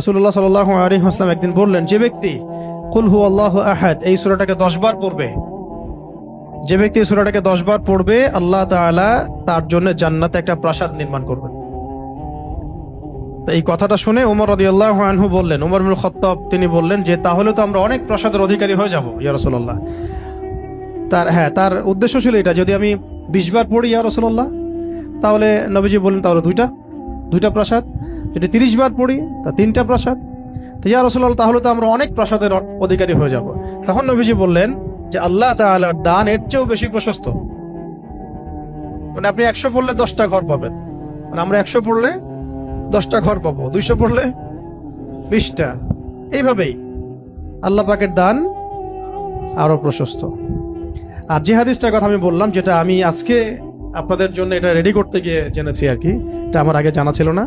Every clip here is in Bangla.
রাসূলুল্লাহ সাল্লাল্লাহু আলাইহি ওয়াসাল্লাম একদিন বললেন, যে ব্যক্তি কুল হুয়াল্লাহু আহাদ এই সূরাটাকে 10 বার পড়বে, যে ব্যক্তি এই সূরাটাকে 10 বার পড়বে, আল্লাহ তাআলা তার জন্য জান্নাতে একটা প্রাসাদ নির্মাণ করবেন। তো এই কথাটা শুনে ওমর রাদিয়াল্লাহু আনহু বললেন, ওমর ইবনুল খাত্তাব তিনি বললেন যে তাহলে তো আমরা অনেক প্রাসাদের অধিকারী হয়ে যাব ইয়া রাসূলুল্লাহ। তার উদ্দেশ্য ছিল এটা, যদি আমি 20 বার পড়ি ইয়া রাসূলুল্লাহ, তাহলে নবীজি বললেন তাহলে দুইটা প্রাসাদ, যদি 30 বার পড়ি তা 3টা প্রাসাদ। তো ইয়া রাসূলুল্লাহ তাহলে তো আমরা অনেক প্রাসাদের অধিকারী হয়ে যাব। তখন নবীজি বললেন যে আল্লাহ তাআলার দান এর চেয়েও বেশি প্রশস্ত। মানে আপনি 100 পড়লে 10টা ঘর পাবেন, মানে আমরা 100 পড়লে 10টা ঘর পাবো, 200 পড়লে 20টা। এইভাবেই আল্লাহ পাকের দান আরো প্রশস্ত। আর যে হাদিসটার কথা আমি বললাম, যেটা আমি আজকে আপনাদের জন্য এটা রেডি করতে গিয়ে জেনেছি আর কি, এটা আমার আগে জানা ছিল না।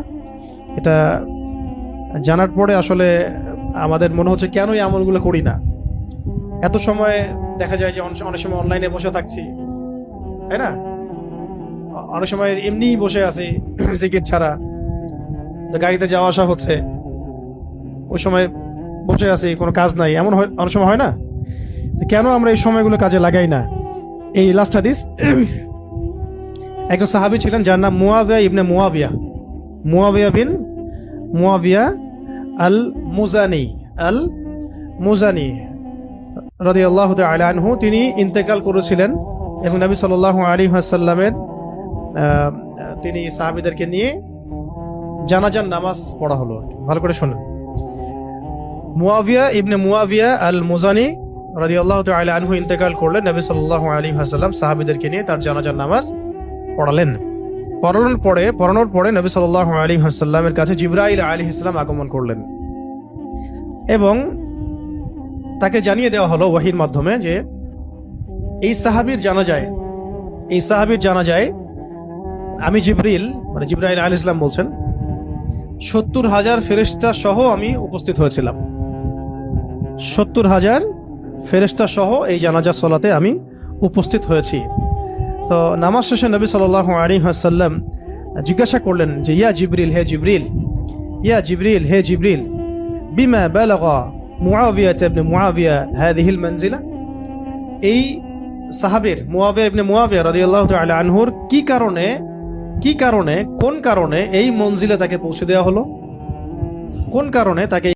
এটা জানার পরে আসলে আমাদের মনে হচ্ছে কেন এই আমলগুলো করি না। এত সময় দেখা যায় যে অনেক সময় অনলাইনে বসে থাকছি, তাই না? অনেক সময় এমনি বসে আছি জিকির ছাড়া, গাড়িতে যাওয়া আসা হচ্ছে, ওই সময় বসে আছি, কোনো কাজ নাই, এমন অনেক সময় হয় না? কেন আমরা এই সময়গুলো কাজে লাগাই না? এই লাস্ট হাদিস, একজন সাহাবী ছিলেন যার নাম মুয়াবিয়া ইবনে মুয়াবিয়া বিন মুয়াবিয়া আল মুজানি রাদিয়াল্লাহু তাআলা আনহু। তিনি ইন্তেকাল করেছিলেন এবং নবী সাল্লাল্লাহু আলাইহি ওয়াসাল্লামের তিনি সাহাবীদেরকে নিয়ে জানাজার নামাজ পড়া হলো। ভালো করে শুনুন, মুয়াবিয়া ইবনে মুয়াবিয়া আল মুজানি রাদিয়াল্লাহু তাআলা আনহু ইন্তেকাল করলেন, নবী সাল্লাল্লাহু আলাইহি ওয়াসাল্লাম সাহাবীদেরকে নিয়ে তার জানাজার নামাজ পড়ানোর পরে নবী সাল্লাল্লাহু আলাইহি ওয়াসাল্লামের কাছে জিবরাইল আলাইহিস সালাম আগমন করলেন এবং তাকে জানিয়ে দেওয়া হলো ওয়াহির মাধ্যমে যে এই সাহাবীর জানাজায় আমি জিবরাইল আলাইহিস সালাম বলছেন 70,000 ফেরেশতা সহ আমি উপস্থিত হয়েছিলাম। 70,000 ফেরেশতা সহ এই জানাজা সালাতে আমি উপস্থিত হয়েছি। তো নামাজ শেষে নবী সাল্লাল্লাহু আলাইহি ওয়াসাল্লাম জিজ্ঞাসা করলেন যে ইয়া জিবরিল হে জিবরিল বিমা বালাগা মুআবিয়া ইবনে মুআবিয়া হাদিহিল মানজিলা। এই সাহাবীর মুআবিয়া ইবনে মুআবিয়া রাদিয়াল্লাহু তাআলা আনহুর কোন কারণে এই মঞ্জিলে তাকে পৌঁছে দেওয়া হলো, কোন কারণে তাকে